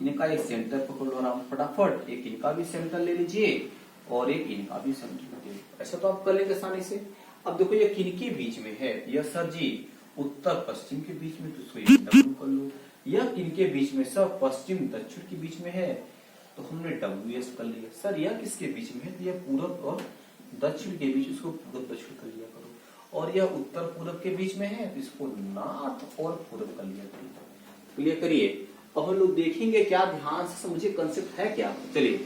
इनका एक सेंटर पकड़ लो आराम फटाफट, एक इनका भी सेंटर ले लीजिए और एक इनका भी सेंटर ले लीजिए। ऐसा तो आप कर लेंगे आसानी से। अब देखो ये किनके बीच में है, यह सर जी उत्तर पश्चिम के बीच में, तो इसको ये डब्ल्यू कर लो। यह किनके बीच में, सब पश्चिम दक्षिण के बीच में है, तो हमने डब्ल्यू एस कर लिया। सर यह किसके बीच में है, तो यह पूरब और दक्षिण के बीच, इसको पूरब दक्षिण कर लिया करो। और यह उत्तर पूरब के बीच में है, तो इसको नॉर्थ और पूरब कर लिया करो। क्लियर करिए। अब हम लोग देखेंगे क्या, ध्यान से समझिए कंसेप्ट है क्या। चलिए,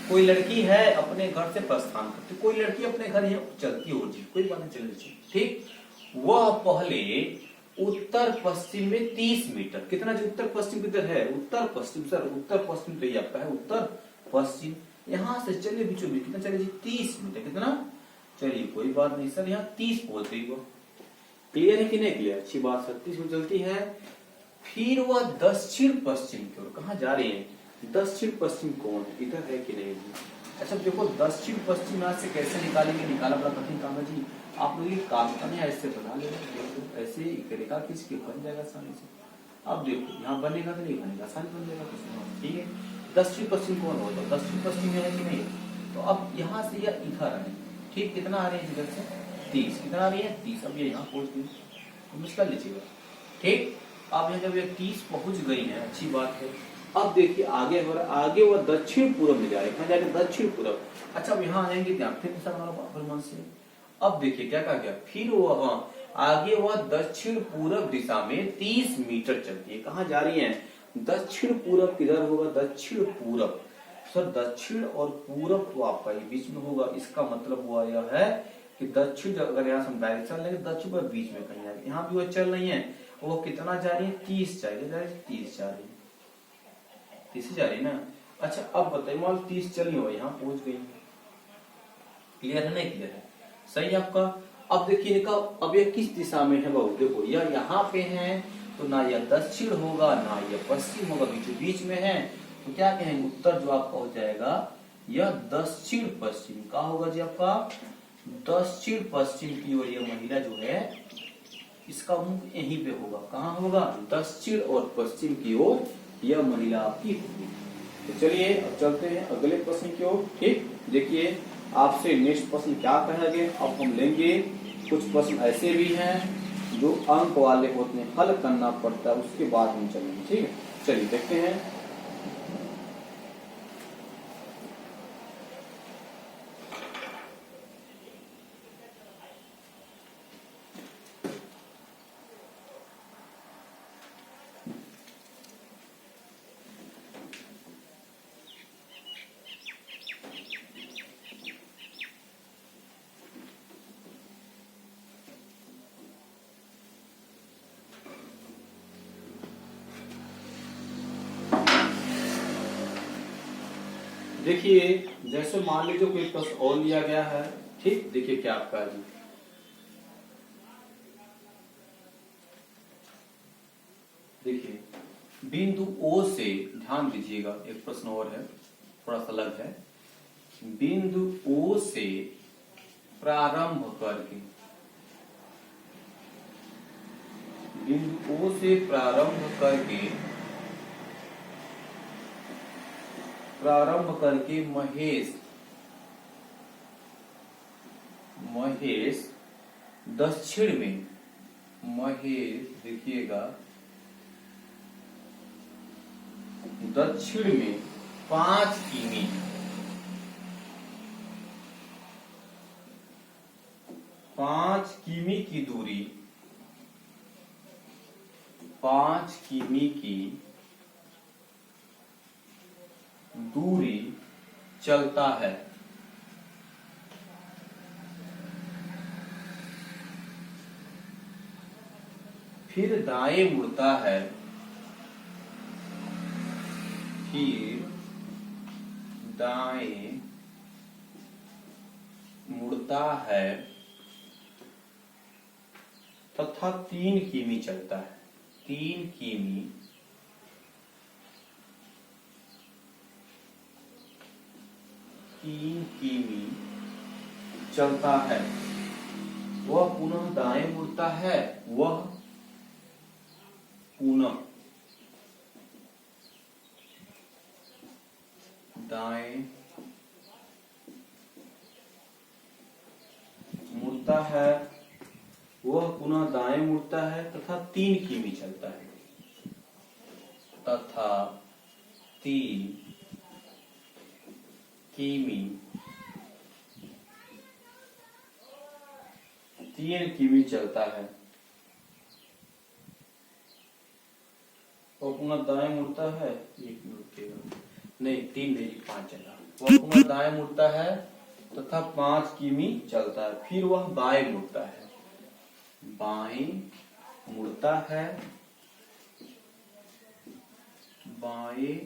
कोई लड़की है अपने घर से प्रस्थान करती, कोई लड़की अपने घर यहाँ चलती हो जी, कोई बात नहीं चल, ठीक। वह पहले उत्तर पश्चिम में 30 मीटर, कितना जो उत्तर पश्चिम किधर है, उत्तर पश्चिम, सर उत्तर पश्चिम तो ये आपका है उत्तर पश्चिम। यहां से चलिए बीचों बीच कितना चले जी, 30 मीटर, कितना, चलिए कोई बात नहीं सर, यहाँ 30 बोल रही वो। क्लियर है कि नहीं क्लियर, अच्छी बात, 36 में चलती है। फिर वह दक्षिण पश्चिम की ओर कहा जा रही है, दक्षिण पश्चिम कौन है, इधर है कि नहीं। अच्छा देखो दक्षिण पश्चिम यहाँ से कैसे निकालेंगे, निकाला बड़ा कठिन काम है जी। आप लोग ये काम करने ऐसे बना लेना, ऐसे रेखा खींच के बन जाएगा आसानी से। अब देखो यहाँ बनेगा कि नहीं बनेगा, आसानी बन जाएगा, ठीक है। दक्षिण पश्चिम कौन होगा, दक्षिण पश्चिम है कि नहीं। तो अब यहाँ से यह इधर है, ठीक, कितना आ रही है इधर से 30, कितना आ रही है 30। अब ये यहाँ पहुंच गई, तो कर लीजिएगा, ठीक। अब यहाँ जब ये 30 पहुंच गई है, अच्छी बात है। अब देखिए आगे आगे वह दक्षिण पूर्व में जा रहे हैं, जाएगा दक्षिण पूर्व। अच्छा अब यहाँ आएंगे ध्यान फिर से। अब देखिए क्या कहा गया, फिर वह आगे वह दक्षिण पूर्व दिशा में 30 मीटर चलती है, कहाँ जा रही है, दक्षिण पूर्व किधर होगा, दक्षिण पूर्व। सर दक्षिण और पूर्व तो आपका बीच में होगा, इसका मतलब हुआ यह है कि दक्षिण अगर यहाँ हम डायरेक्शन लेंगे दक्षिण पर बीच में कहीं आगे, यहाँ भी वह चल रही है, वो कितना जा रही है 30 जा रही है, 30 जा रही है, 30 जा रही है ना। अच्छा अब बताइए मान 30 चली हो, यहाँ पहुंच गई, क्लियर है नहीं क्लियर है, सही आपका। अब देखिए इनका अब ये किस दिशा में है बाबू, देखो यह यहाँ पे है, तो ना यह दक्षिण होगा ना यह पश्चिम होगा, बीचों बीच में है, तो क्या कहेंगे उत्तर जो आपका हो जाएगा यह दक्षिण पश्चिम का होगा जी आपका, दक्षिण पश्चिम की ओर यह महिला जो है इसका मुख यहीं पे होगा, कहाँ होगा, दक्षिण और पश्चिम की ओर यह महिला आपकी होगी। तो चलिए अब चलते हैं अगले प्रश्न की ओर, ठीक। देखिए आपसे नेक्स्ट प्रश्न क्या कहा गया, अब हम लेंगे कुछ प्रश्न ऐसे भी हैं जो अंक वाले होते हैं, हल करना पड़ता है, उसके बाद हम चलेंगे, ठीक है। चलिए देखते हैं। देखिए जैसे मान लीजिए कोई प्रश्न और लिया गया है, ठीक। देखिए क्या आपका है जी, देखिए बिंदु O से, ध्यान दीजिएगा एक प्रश्न और है थोड़ा सा अलग है, बिंदु O से प्रारंभ करके, बिंदु O से प्रारंभ करके महेश दक्षिण में, महेश देखिएगा दक्षिण में 5 किमी, 5 किमी की दूरी, 5 किमी की दूरी चलता है, फिर दाएं मुड़ता है, फिर दाएं मुड़ता है तथा 3 किमी चलता है, 3 किमी चलता है, वह पुनः दाएं मुड़ता है, वह पुनः दाएं मुड़ता है, वह पुनः दाएं मुड़ता है तथा 3 किमी चलता है, तथा 3 किमी 3 किमी चलता है और पुनः दाएं मुड़ता है। 1 मिनट रुकिएगा, नहीं 3 नहीं 5 चला। वह पुनः दाएं मुड़ता है तथा 5 किमी चलता है, फिर वह बाएं मुड़ता है, बाएं मुड़ता है, बाएं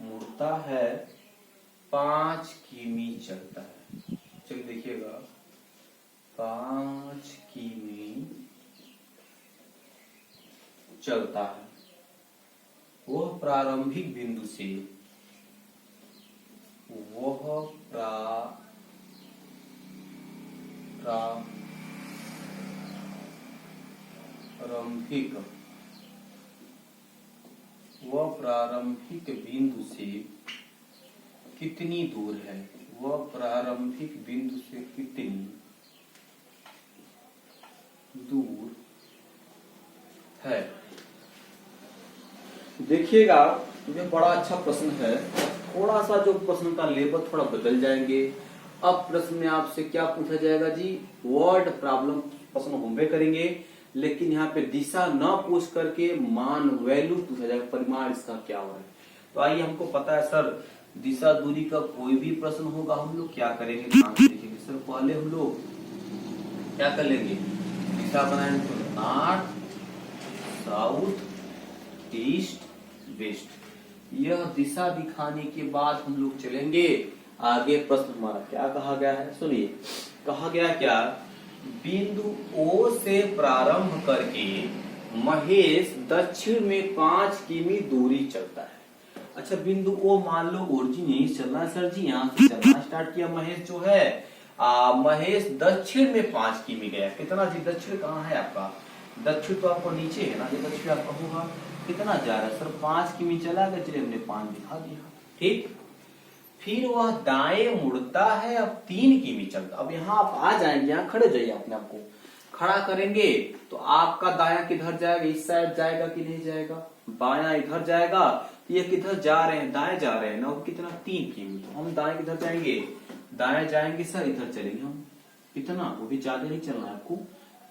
मुड़ता है, 5 किमी चलता है। चलिए देखिएगा, 5 किमी चलता है। वह प्रारंभिक बिंदु से प्रारंभिक बिंदु से कितनी दूर है, वह प्रारंभिक बिंदु से कितनी दूर है। देखिएगा, ये बड़ा अच्छा प्रश्न है। थोड़ा सा जो प्रश्न का लेवल थोड़ा बदल जाएंगे। अब प्रश्न में आपसे क्या पूछा जाएगा जी, वर्ड प्रॉब्लम प्रश्न होंगे करेंगे, लेकिन यहाँ पे दिशा न पूछ करके मान वैल्यू पूछा जाएगा, परिमाण इसका क्या हो रहा है। तो आइए, हमको पता है सर दिशा दूरी का कोई भी प्रश्न होगा हम लोग क्या करेंगे, ध्यान से देखेंगे। सर पहले हम लोग क्या कर लेंगे, दिशा बनाएंगे तो नॉर्थ साउथ ईस्ट वेस्ट, यह दिशा दिखाने के बाद हम लोग चलेंगे आगे। प्रश्न हमारा क्या कहा गया है, सुनिए। कहा गया क्या, बिंदु ओ से प्रारंभ करके महेश दक्षिण में 5 किमी दूरी चलता है। अच्छा, बिंदु ओ मान लो ओरिजिन यही चल रहा है सर जी, यहाँ से चलना स्टार्ट किया महेश जो है, महेश दक्षिण में 5 किमी गया। कितना जी, दक्षिण कहाँ है आपका, दक्षिण तो आपको नीचे है ना, ये दक्षिण आपका होगा। कितना जा रहा है सर, 5 किमी चला गया, चलिए हमने 5 दिखा दिया, ठीक। फिर वह दाएं मुड़ता है, अब 3 किमी चलता। अब यहाँ आप आ जाएंगे, यहाँ खड़े जाइए, अपने आप को खड़ा करेंगे तो आपका दायां किधर जाएगा, इस साइड जाएगा कि नहीं जाएगा, बायां इधर जाएगा। तो ये किधर जा रहे हैं, दाएं जा रहे हैं ना, कितना 3 किमी। तो हम दाएं किधर जाएंगे, दाएं जाएंगे सर, इधर चलेंगे हम। कितना, वो भी ज्यादा नहीं चलना है आपको,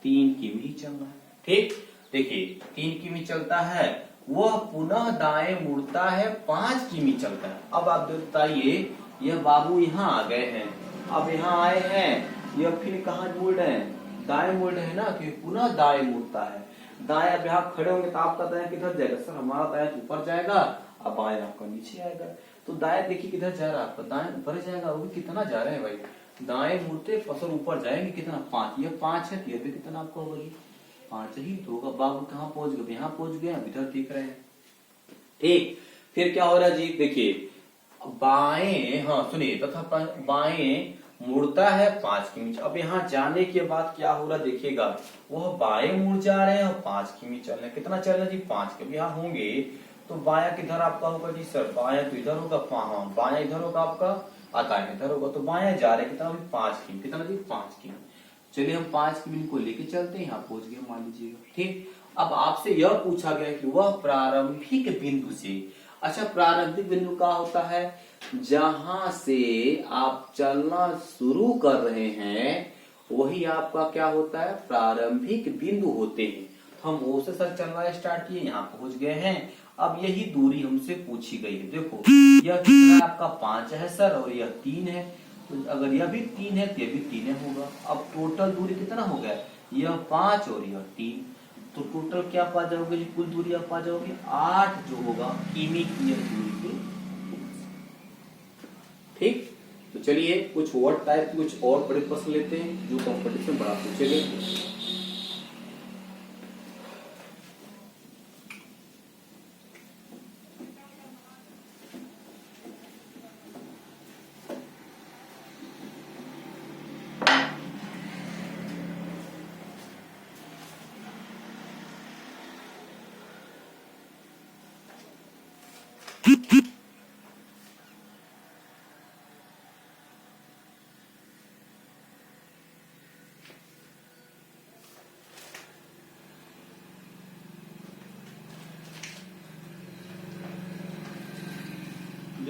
3 किमी ही चलना है, ठीक। देखिए 3 किमी चलता है, वह पुनः दाएं मुड़ता है, 5 किमी चलता है। अब आप बताइए, यह बाबू यहाँ आ गए हैं, अब यहाँ आए हैं, यह फिर कहाँ मुड़ रहे हैं, दाएं मुड़ रहे हैं ना, क्योंकि पुनः दाएं मुड़ता है। दाएं अब यहाँ खड़े होंगे तो आपका दाएं किधर जाएगा सर, हमारा दाएं ऊपर जाएगा, अब बाएं आपका नीचे आएगा। तो दाएं देखिए किधर जा रहा है आपका, दाएं ऊपर जाएगा। वो भी कितना जा रहे हैं भाई, दाएं मुड़ते पसर ऊपर जाएंगे, कितना 5, यह 5 है, यह भी कितना आपका होगा, 5 ही तो होगा। बाबू कहाँ पहुंच गए, यहाँ पहुंच गए, इधर दिख रहे हैं, ठीक। फिर क्या हो रहा है जी, देखिए बाएं, हाँ सुनिए, तथा बाएं मुड़ता है 5 किमी। अब यहाँ जाने के बाद क्या हो रहा है देखिएगा, वह बाएं मुड़ जा रहे हैं और 5 किमी चल रहे हैं। कितना चल रहे हैं जी, 5 किमी। यहाँ होंगे तो बाया किधर आपका होगा जी सर, बाया तो इधर होगा, हाँ बाया इधर होगा आपका, दाया इधर होगा, तो बाया जा रहे हैं कितना, 5 किमी। कितना जी, 5 किमी। चलिए हम 5 किमी को लेके चलते हैं, यहाँ पहुंच गए मान लीजिएगा, ठीक। अब आपसे यह पूछा गया कि वह प्रारंभिक बिंदु से, अच्छा प्रारंभिक बिंदु क्या होता है, जहां से आप चलना शुरू कर रहे हैं वही आपका क्या होता है, प्रारंभिक बिंदु होते हैं। हम ओ से सर चलना स्टार्ट किए, यहाँ पहुंच गए हैं। अब यही दूरी हमसे पूछी गई है, देखो यह कितना आपका 5 है सर, और यह 3 है। तो अगर यह भी 3 है तो यह भी 3 होगा। अब टोटल दूरी कितना हो गया, यह 5 और यह 3, तो टोटल क्या पा जाओगे जी, कुल दूरी आप पा जाओगे 8 जो होगा किमी की यह दूरी की, ठीक। तो चलिए कुछ और टाइप, कुछ और बड़े प्रश्न लेते हैं जो कंपटीशन बड़ा पूछेंगे।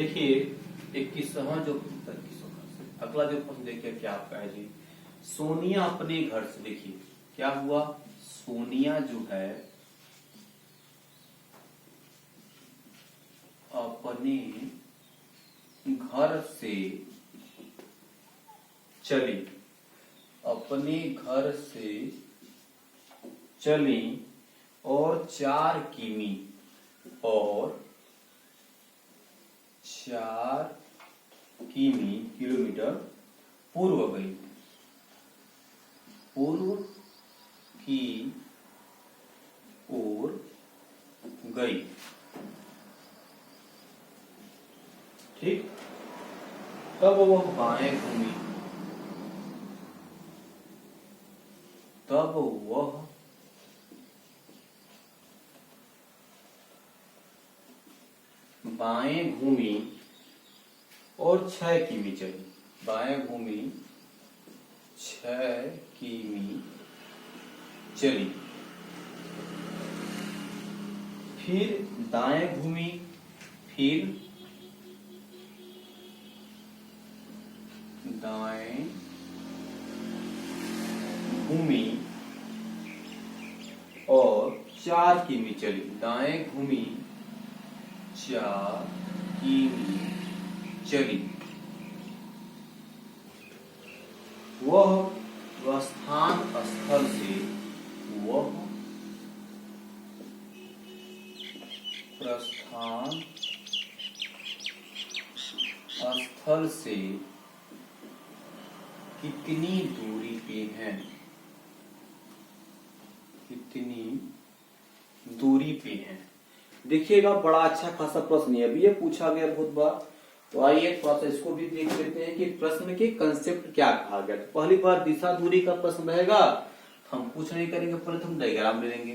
देखिए 21वां जो अगला जो प्रश्न देखिए क्या आपका है जी। सोनिया अपने घर से, देखिए क्या हुआ, सोनिया जो है अपने घर से चली, अपने घर से चली और 4 किमी और 4 किमी किलोमीटर पूर्व गई, पूर्व की ओर गई। ठीक, तब वह बाएं घूमी, तब वह बाएं घूमी और 6 किमी चली, बाएं घूमी 6 किमी चली, फिर दाएं घूमी, फिर दाएं घूमी और 4 किमी चली, दाएं घूमी 4 किमी चली। वह स्थान स्थल से, वह प्रस्थान स्थल से कितनी दूरी पे है, कितनी दूरी पे है। देखिएगा बड़ा अच्छा खासा प्रश्न है, अभी ये पूछा गया बहुत बार। तो आइए थोड़ा सा इसको भी देख लेते हैं कि प्रश्न के कंसेप्ट क्या कहा गया। तो पहली बार दिशा दूरी का प्रश्न रहेगा, हम कुछ नहीं करेंगे, पहले हम डायग्राम ले लेंगे।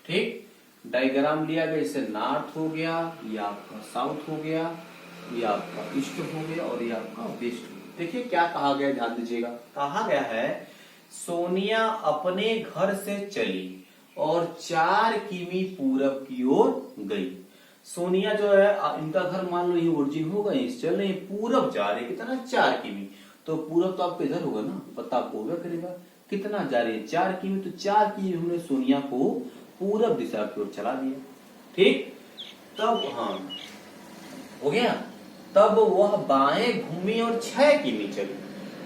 ठीक, डायग्राम लिया गया, जैसे नॉर्थ हो गया, ये आपका साउथ हो गया, ये आपका ईस्ट हो गया और ये आपका वेस्ट। देखिए क्या कहा गया, ध्यान दीजिएगा। कहा गया है सोनिया अपने घर से चली और 4 किमी पूरब की ओर गई। सोनिया जो है इनका घर मान लो ये ओरिजिन होगा, चल रहे पूरब जा रहे, कितना 4 किमी। तो पूरब तो आपको इधर होगा ना, पता आपको होगा करेगा कितना जा रही है 4 किमी। तो 4 किमी हमने सोनिया को पूरब दिशा की ओर चला दिया। ठीक, तब हाँ हो गया, तब वह बाएं घूमी और 6 किमी चली।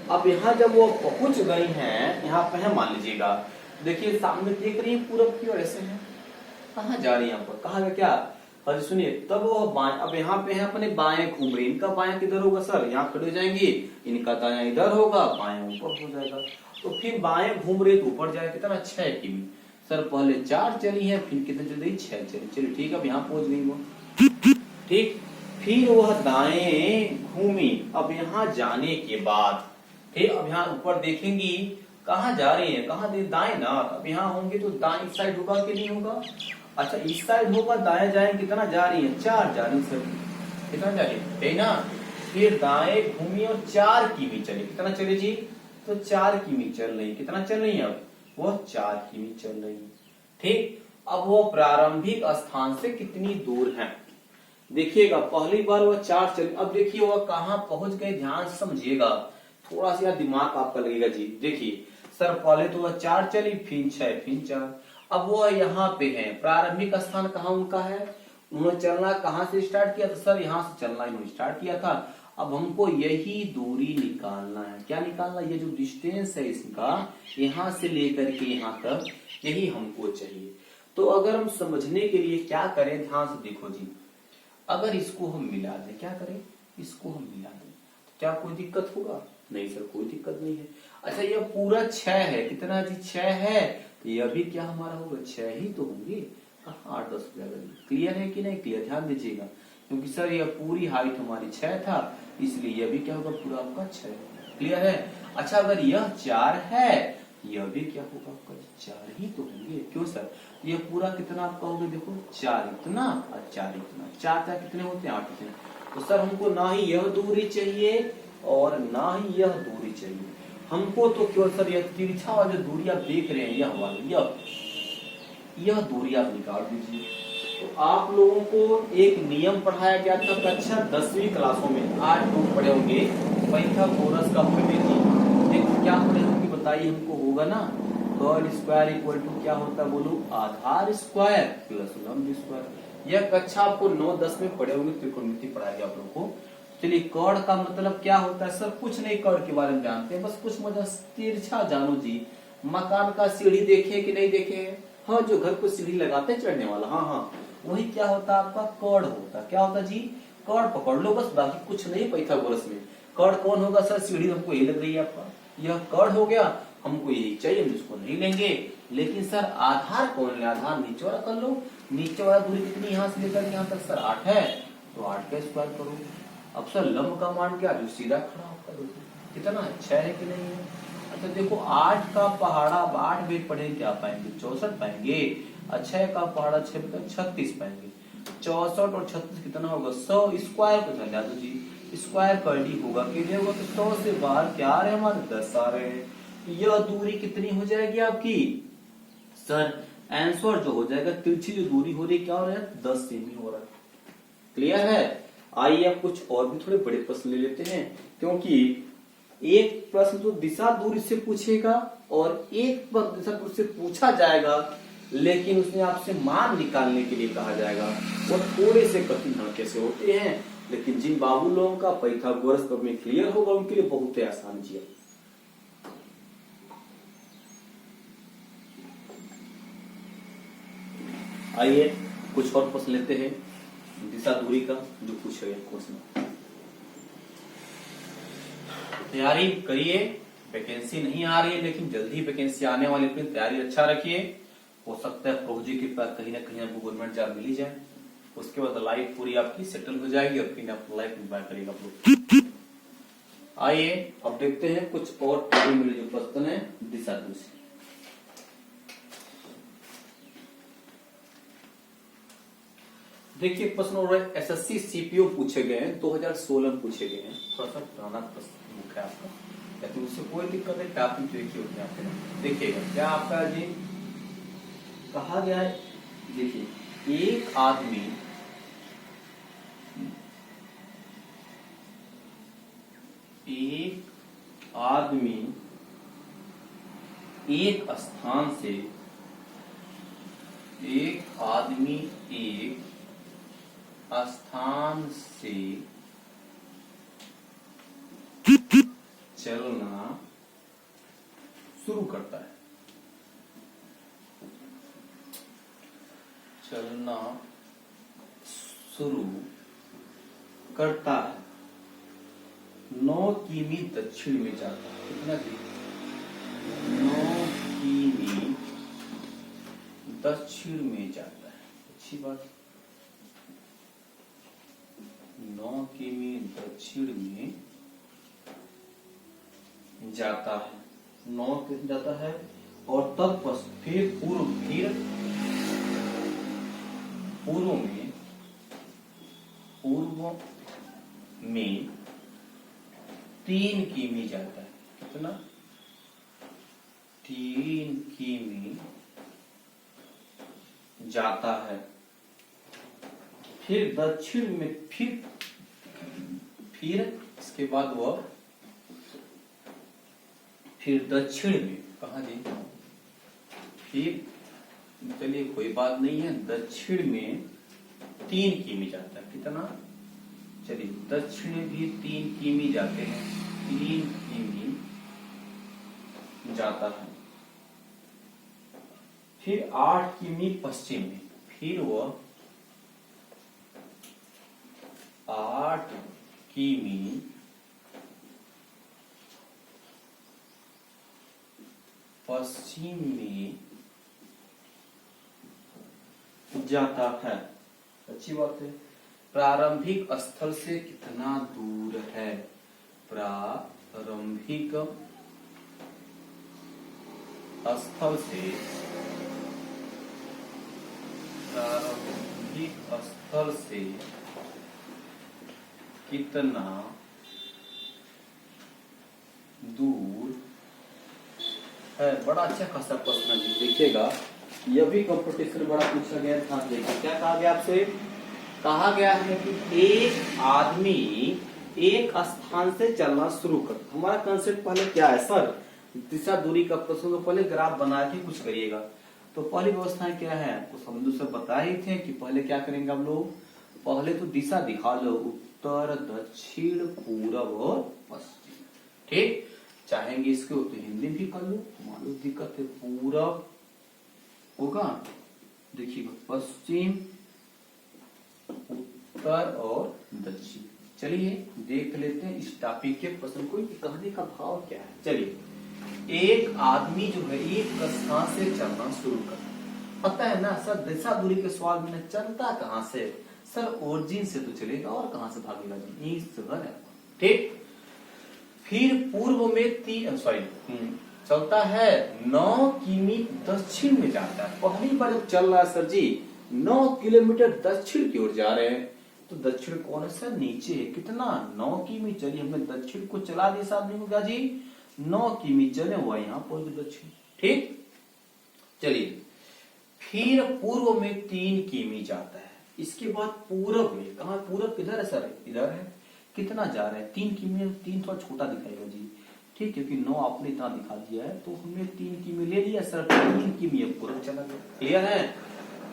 अब यहाँ जब वो पहुंच गई हैं, यहाँ पे है मान लीजिएगा, देखिए सामने देख रही है पूरब की ओर, ऐसे है कहाँ जा रही है, यहाँ पर कहा गया क्या, और सुनिए तब वो बाएं, अब यहाँ पे है अपने बाएं घूम रही, इनका बाएं किधर होगा सर, यहाँ खड़े हो जाएंगे, इनका दायां इधर होगा, बाएं ऊपर हो जाएगा। तो फिर बाएं घूम रही तो ऊपर जाए कितना 6 किमी। सर पहले 4 चली है, फिर कितने चल रही 6 चली, चलिए ठीक है, अब यहाँ पहुंच गई वो। ठीक, फिर वह दाएं घूमी। अब यहाँ जाने के बाद ठीक, अब यहाँ ऊपर देखेंगी कहाँ जा रही है, कहाँ दाएं ना, अब यहाँ होंगे तो दाएं इस साइड होगा कि नहीं होगा, अच्छा इस साइड होगा, दाएं जाएंगे कितना जा रही है 4 जा रही सर, कितना जा रही है ना। फिर दाएं घूमी और 4 किमी चले, कितना चले जी, तो 4 किमी चल रही, कितना चल रही है अब वो 4 किमी चल रही है। ठीक, अब वो प्रारंभिक स्थान से कितनी दूर है, देखिएगा पहली बार वह 4 चली, अब देखिए वह कहाँ पहुंच गए, ध्यान से समझिएगा, थोड़ा सा दिमाग आपका लगेगा जी। देखिए सर पहले तो वह 4 चली, फिर 6, फिर 4, अब वो यहाँ पे है, प्रारंभिक स्थान कहाँ उनका है, उन्होंने चलना कहाँ से स्टार्ट किया था सर, यहाँ से चलना इन्होंने स्टार्ट किया था। अब हमको यही दूरी निकालना है, क्या निकालना, ये जो डिस्टेंस है इसका यहाँ से लेकर के यहाँ तक, यही हमको चाहिए। तो अगर हम समझने के लिए क्या करें, ध्यान से देखो जी, अगर इसको हम मिला दें, क्या करें, इसको हम मिला दें, क्या कोई दिक्कत होगा, नहीं सर कोई दिक्कत नहीं है। अच्छा ये पूरा 6 है, कितना जी 6 है, तो ये भी क्या हमारा होगा 6 ही तो होंगे, 8-10 हो जाएगा। क्लियर है कि नहीं क्लियर, ध्यान दीजिएगा, क्योंकि सर ये पूरी हाइट हमारी 6 था, इसलिए यह भी क्या होगा पूरा आपका 6। क्लियर है। अच्छा अगर यह 4 है, यह भी क्या होगा आपका 4 ही तो होंगे, क्यों सर, यह पूरा कितना आपका होगा, देखो 4 इतना और 4 इतना, 4 कितने होते हैं 8 होते हैं। तो सर हमको ना ही यह दूरी चाहिए और ना ही यह दूरी चाहिए, हमको तो केवल सर यह तिरछा वाला जो दूरी आप देख रहे हैं, यह वाली यह दूरी आप निकाल दीजिए। तो आप लोगों को एक नियम पढ़ाया गया था कक्षा 10वीं क्लासों में, आज लोग पढ़े होंगे पाइथागोरस का प्रमेय। देखो क्या पढ़े होंगे बताइए हमको, होगा ना कर्ड स्क्वायर इक्वल टू क्या होता है बोलो, आधार स्क्वायर प्लस लंब स्क्वायर। यह कक्षा आपको 9-10 में पढ़े होंगे, त्रिकोणमिति पढ़ाया गया आप लोगों को। चलिए कर्ड का मतलब क्या होता है सर, कुछ नहीं कर्ड के बारे में जानते हैं, बस कुछ मतलब तिरछा जानो जी। मकान का सीढ़ी देखे कि नहीं देखे, हाँ जो घर को सीढ़ी लगाते हैं चढ़ने वाला, हाँ हाँ वही क्या होता है आपका कर्ड होता है। क्या होता है जी, कर्ड पकड़ लो बस, बाकी कुछ नहीं पाइथागोरस में। कर्ड कौन होगा सर, सीढ़ी हमको यही लग रही है आपका, यह कर्ड हो गया, हमको यही चाहिए, हम इसको नहीं लेंगे। लेकिन सर आधार कौन है, आधार नीचे वाला कर लो, नीचे वाला दूरी कितनी यहाँ से लेकर यहाँ तक सर 8 है, तो 8 का स्क्वायर करो। अब सर लंब का मान क्या, जो सीधा खड़ा होगा कितना 6 है कि नहीं है। अच्छा देखो 8 का पहाड़ा, 8 भी पढ़े क्या पाएंगे, 64 पाएंगे। 6 का पहाड़ा 6 36 पाएंगे। 64 और 36 कितना होगा 100, स्क्वायर को चला दो जी, स्क्वायर कर ली होगा कि होगा, तो 100 से बाहर क्या आ रहे हैं हमारे 10 आ रहे हैं। यह दूरी कितनी हो जाएगी आपकी सर, आंसर जो हो जाएगा, तिरछी जो दूरी हो रही क्या हो रहा है 10 सेमी हो रहा है। क्लियर है। आइए अब कुछ और भी थोड़े बड़े प्रश्न ले लेते हैं, क्योंकि एक प्रश्न तो दिशा दूरी से पूछेगा और एक प्रश्न दिशा दूरी से पूछा जाएगा, लेकिन उसमें आपसे मान निकालने के लिए कहा जाएगा। वो थोड़े से कठिन हल्के से होते हैं, लेकिन जिन बाबू लोगों का पाइथागोरस प्रमेय क्लियर होगा उनके लिए बहुत ही आसान जी। आइए कुछ और प्रश्न लेते हैं दिशा दूरी का, जो पूछे गए क्वेश्चन। तैयारी करिए, वैकेंसी नहीं आ रही है लेकिन जल्दी वैकेंसी आने वाली, अपनी तैयारी अच्छा रखिए। हो सकता है प्रभु जी के पास कहीं ना कहीं आपको गवर्नमेंट जॉब मिल ही जाए, उसके बाद लाइफ पूरी आपकी सेटल हो जाएगी और फिर आप लाइफ एंजॉय करेगा आप लोग। आइए अब देखते हैं कुछ और मिले जो प्रश्न है दिशा दूरी से। देखिए प्रश्न हो रहा है, एसएससी सीपीओ पूछे गए हैं, 2016 में पूछे गए हैं, थोड़ा सा पुराना प्रश्न मुख्य आपका, लेकिन उससे कोई दिक्कत नहीं, टॉपिक जो देखिए होते हैं देखिएगा क्या आपका जी कहा गया है। देखिए एक आदमी एक स्थान से चलना शुरू करता है, चलना शुरू करता है, 9 किमी दक्षिण में जाता है। कितना जी 9 किमी दक्षिण में जाता है, अच्छी बात। 9 किमी दक्षिण में जाता है, 9 किमी जाता है, और तब फिर पूर्व में 3 किमी जाता है। कितना 3 किमी जाता है, फिर दक्षिण में फिर इसके बाद वह फिर दक्षिण में कहा जी, फिर चलिए कोई बात नहीं है, दक्षिण में 3 किमी जाता है। कितना चलिए दक्षिण में भी 3 किमी जाते हैं, 3 किमी जाता है, फिर 8 किमी पश्चिम में, फिर वह 8 किमी पश्चिम में जाता है। अच्छी बात है। प्रारंभिक स्थल से कितना दूर है, प्रारंभिक स्थल से कितना दूर है। बड़ा अच्छा खासा प्रश्न है, देखिएगा यह भी कंपटीशन बड़ा पूछा गया था। देखिए क्या कहा गया आपसे, कहा गया है कि एक आदमी एक स्थान से चलना शुरू कर। हमारा कंसेप्ट पहले क्या है सर, दिशा दूरी का प्रश्न, तो पहले ग्राफ बना के कुछ करिएगा। तो पहली व्यवस्थाएं क्या है, कुछ हम दूसरे बता ही थे कि पहले क्या करेंगे हम लोग, पहले तो दिशा दिखा लो, उत्तर दक्षिण पूरब और पश्चिम। ठीक, चाहेंगे इसको तो हिंदी भी कर लो, मान लो दिक्कत है, पूरब होगा, देखिए पश्चिम, उत्तर और दक्षिण। चलिए देख लेते हैं इस टॉपिक के प्रश्न को, कहने का भाव क्या है। चलिए, एक आदमी जो है एक स्थान से चलना शुरू कर, पता है ना सर, दिशा दूरी के सवाल में चलता कहां से, सर ओरिजिन से तो चलेगा और कहां से भागेगा जी, ईस्ट है। ठीक, फिर पूर्व में चलता है 9 किमी दक्षिण में जाता है। पहली बार जब चल रहा है सर जी 9 किलोमीटर दक्षिण की ओर जा रहे हैं, तो दक्षिण कौन है सर, नीचे है। कितना, 9 किमी। चलिए हमने दक्षिण को चला दिया साहब, नहीं होगा जी, 9 किमी चले हुआ यहाँ पहुंच दक्षिण। ठीक, चलिए फिर पूर्व में 3 किमी जाता है। इसके बाद पूरब में, कहा पूरब किधर है सर, इधर है। कितना जा रहे हैं, 3 किमी। 3 थोड़ा छोटा दिखाएगा जी, ठीक, क्योंकि 9 आपने इतना दिखा दिया है, तो हमने 3 किमी ले लिया सर, 3 किमी अब पूरब चला गया। क्लियर है।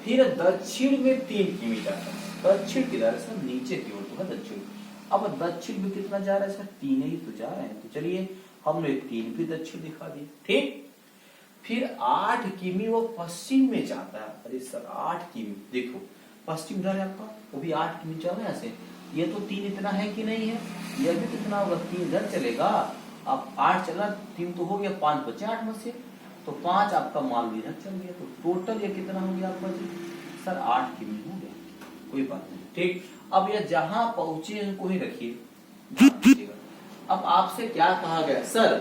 फिर दक्षिण में 3 किमी जाता है। दक्षिण किधर है सर, नीचे की ओर तो है दक्षिण। अब दक्षिण में कितना जा रहा है सर, 3 ही तो जा रहे हैं। तो चलिए हमने 3 भी दक्षिण दिखा दिए। ठीक, फिर 8 किमी वो पश्चिम में जाता है। अरे सर 8 किमी, देखो पश्चिम इधर है आपका, वो भी 8 किमी चल रहा है ऐसे। ये तो 3 इतना है कि नहीं है, यह भी कितना होगा, 3 इधर चलेगा। अब 8 चला, 3 तो हो गया, 5 बचे 8 में से, तो 5 आपका मान लो इधर चल गया। तो टोटल ये कितना हो गया आपका जी, सर 8 किमी हो गया। कोई बात नहीं। ठीक, अब ये जहां पहुंचे उनको ही रखिए। अब आपसे क्या कहा गया सर,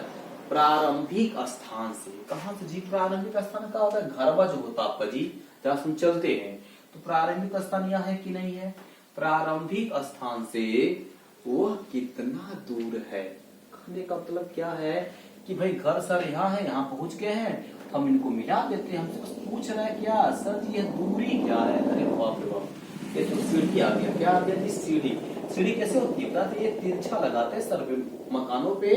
प्रारंभिक स्थान से। कहां से जी, प्रारंभिक स्थान का होता है घरवा जो होता है आपका जी, जहां हम चलते हैं, तो प्रारंभिक स्थान यहाँ है कि नहीं है। प्रारंभिक स्थान से वह कितना दूर है, कहने का मतलब क्या है कि भाई घर सर यहाँ है, यहाँ पहुंच गए हैं, हम इनको मिला देते हैं। हमसे पूछ रहे हैं क्या सर जी ये दूरी क्या है। अरे बाप रे बाप, ये तो सीढ़ी आ गया। क्या आ गया जी, सीढ़ी। सीढ़ी कैसे होती है, ये तिरछा लगाते हैं सर, मकानों पे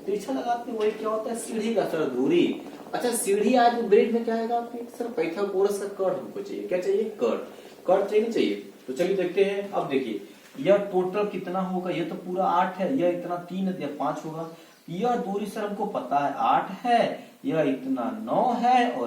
तिरछा लगाते हैं, वही क्या होता है सीढ़ी का सर दूरी। अच्छा सीढ़ी आज ब्रेड में क्या आएगा आपके सर, पाइथागोरस का कर्ड हमको चाहिए। क्या चाहिए, कर्ड चाहिए, चाहिए। तो चलिए देखते हैं। अब देखिए यह टोटल कितना होगा, यह तो पूरा 8 है, यह इतना 3 या 5 होगा। यह दूरी सर हमको पता है 8 है, यह इतना 9 है, और